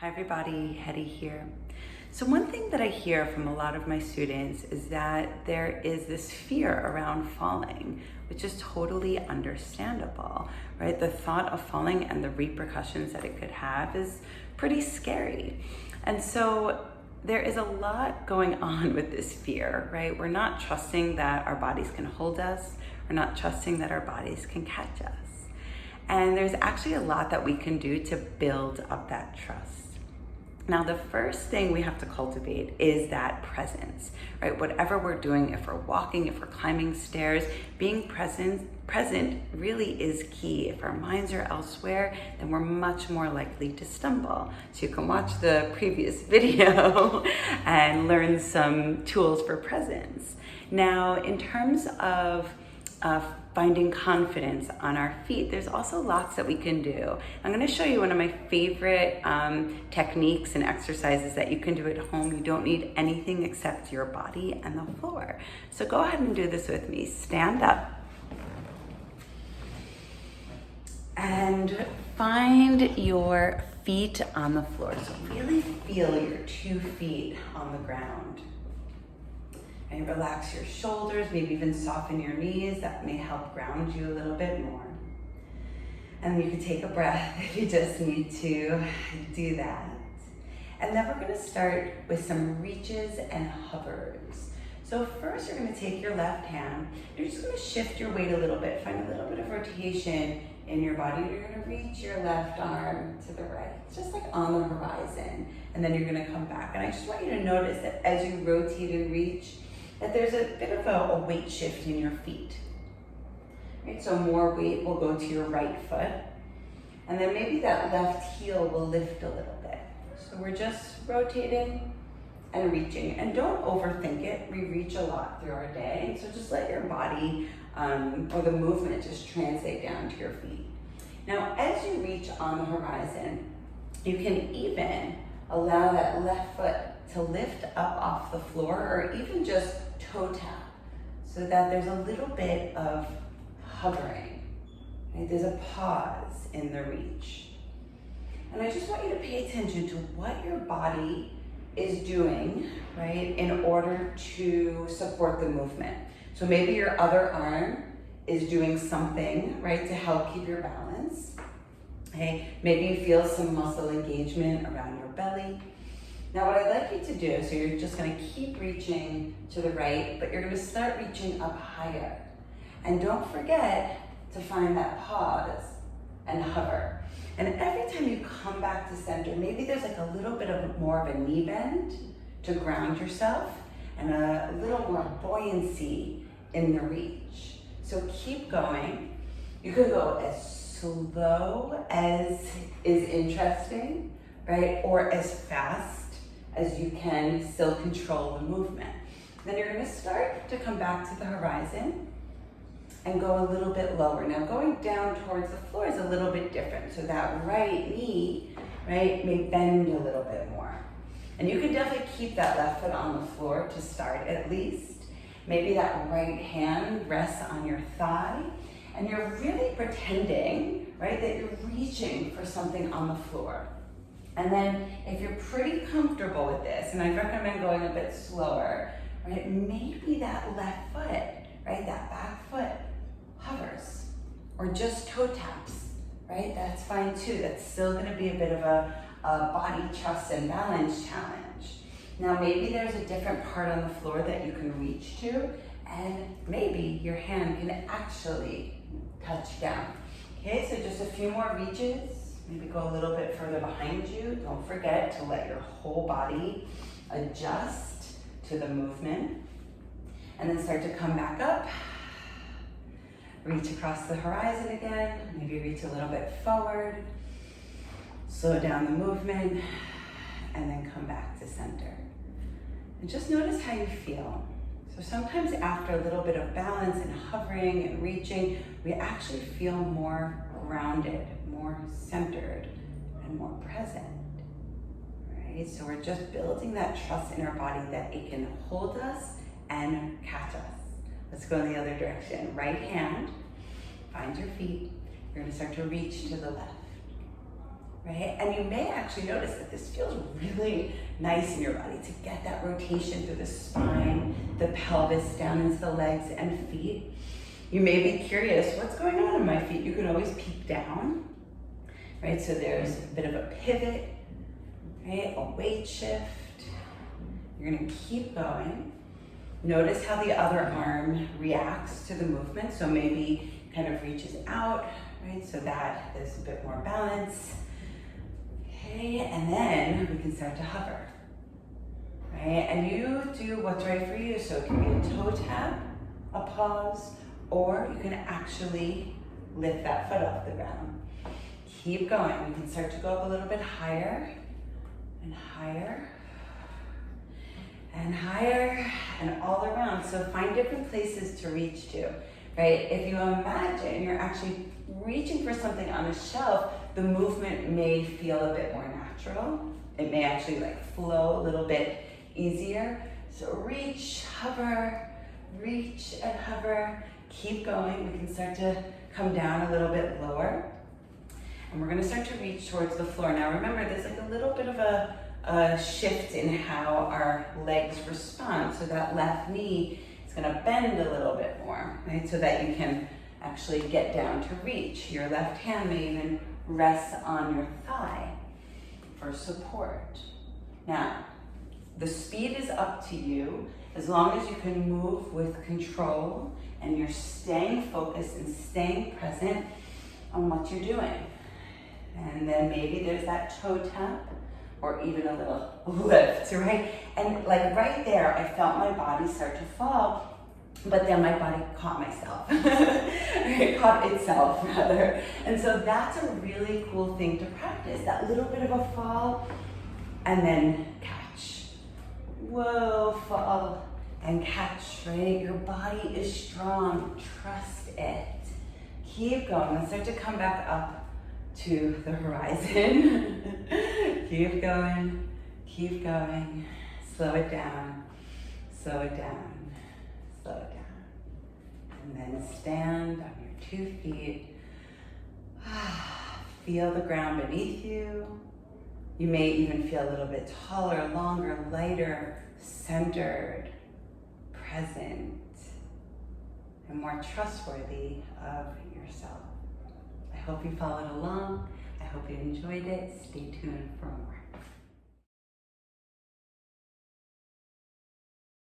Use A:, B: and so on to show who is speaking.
A: Hi everybody, Hetty here. So one thing that I hear from a lot of my students is that there is this fear around falling, which is totally understandable, right? The thought of falling and the repercussions that it could have is pretty scary. And so there is a lot going on with this fear, right? We're not trusting that our bodies can hold us. We're not trusting that our bodies can catch us. And there's actually a lot that we can do to build up that trust. Now, the first thing we have to cultivate is that presence, right? Whatever we're doing, if we're walking, if we're climbing stairs, being present really is key. If our minds are elsewhere, then we're much more likely to stumble. So you can watch the previous video and learn some tools for presence. Now, in terms of finding confidence on our feet, there's also lots that we can do. I'm going to show you one of my favorite techniques and exercises that you can do at home. You don't need anything except your body and the floor. So go ahead and do this with me. Stand up and find your feet on the floor. So really feel your 2 feet on the ground. And relax your shoulders, maybe even soften your knees. That may help ground you a little bit more. And you can take a breath if you just need to do that. And then we're going to start with some reaches and hovers. So first you're going to take your left hand. You're just going to shift your weight a little bit. Find a little bit of rotation in your body. You're going to reach your left arm to the right, just like on the horizon. And then you're going to come back. And I just want you to notice that as you rotate and reach, that there's a bit of a weight shift in your feet. Right? So more weight will go to your right foot. And then maybe that left heel will lift a little bit. So we're just rotating and reaching. And don't overthink it. We reach a lot through our day. So just let your body or the movement just translate down to your feet. Now, as you reach on the horizon, you can even allow that left foot to lift up off the floor or even just toe tap so that there's a little bit of hovering. Right? There's a pause in the reach. And I just want you to pay attention to what your body is doing, right, in order to support the movement. So maybe your other arm is doing something, right, to help keep your balance. Okay? Maybe you feel some muscle engagement around your belly. Now what I'd like you to do, so you're just going to keep reaching to the right, but you're going to start reaching up higher. And don't forget to find that pause and hover. And every time you come back to center, maybe there's like a little bit of more of a knee bend to ground yourself and a little more buoyancy in the reach. So keep going. You can go as slow as is interesting, right? Or as fast as you can still control the movement. Then you're going to start to come back to the horizon and go a little bit lower. Now going down towards the floor is a little bit different. So that right knee, right, may bend a little bit more. And you can definitely keep that left foot on the floor to start at least. Maybe that right hand rests on your thigh and you're really pretending, right, that you're reaching for something on the floor. And then if you're pretty comfortable with this, and I recommend going a bit slower, right, maybe that left foot, right, that back foot hovers or just toe taps, right? That's fine too. That's still going to be a bit of a body trust and balance challenge. Now maybe there's a different part on the floor that you can reach to, and maybe your hand can actually touch down. Okay, so just a few more reaches. Maybe go a little bit further behind you. Don't forget to let your whole body adjust to the movement. And then start to come back up. Reach across the horizon again. Maybe reach a little bit forward. Slow down the movement. And then come back to center. And just notice how you feel. So sometimes after a little bit of balance and hovering and reaching, we actually feel more grounded, more centered, and more present, right? So we're just building that trust in our body that it can hold us and catch us. Let's go in the other direction. Right hand, find your feet. You're gonna start to reach to the left. right? And you may actually notice that this feels really nice in your body to get that rotation through the spine, the pelvis, down into the legs and feet. You may be curious, what's going on in my feet? You can always peek down, right? So there's a bit of a pivot, right? A weight shift. You're gonna keep going. Notice how the other arm reacts to the movement. So maybe kind of reaches out, right? So that there's a bit more balance. Okay, and then we can start to hover, right? And you do what's right for you. So it can be a toe tap, a pause, or you can actually lift that foot off the ground. Keep going. We can start to go up a little bit higher and higher and higher and all around. So find different places to reach to, right? If you imagine you're actually reaching for something on a shelf, the movement may feel a bit more natural. It may actually like flow a little bit easier. So reach, hover, reach and hover. Keep going. We can start to come down a little bit lower. And we're gonna start to reach towards the floor. Now remember, there's like a little bit of a shift in how our legs respond. So that left knee is gonna bend a little bit more, right? So that you can actually get down to reach. Your left hand may even rest on your thigh for support. Now, the speed is up to you as long as you can move with control and you're staying focused and staying present on what you're doing. And then maybe there's that toe tap or even a little lift, right? And like right there, I felt my body start to fall, but then my body caught myself. It caught itself rather. And so that's a really cool thing to practice, that little bit of a fall and then catch. Whoa, fall and catch, right? Your body is strong, trust it. Keep going, let's start to come back up to the horizon. Keep going, slow it down, slow it down, slow it down. And then stand on your 2 feet. Feel the ground beneath you. You may even feel a little bit taller, longer, lighter, centered, present, and more trustworthy of yourself. I hope you followed along. I hope you enjoyed it. Stay tuned for more.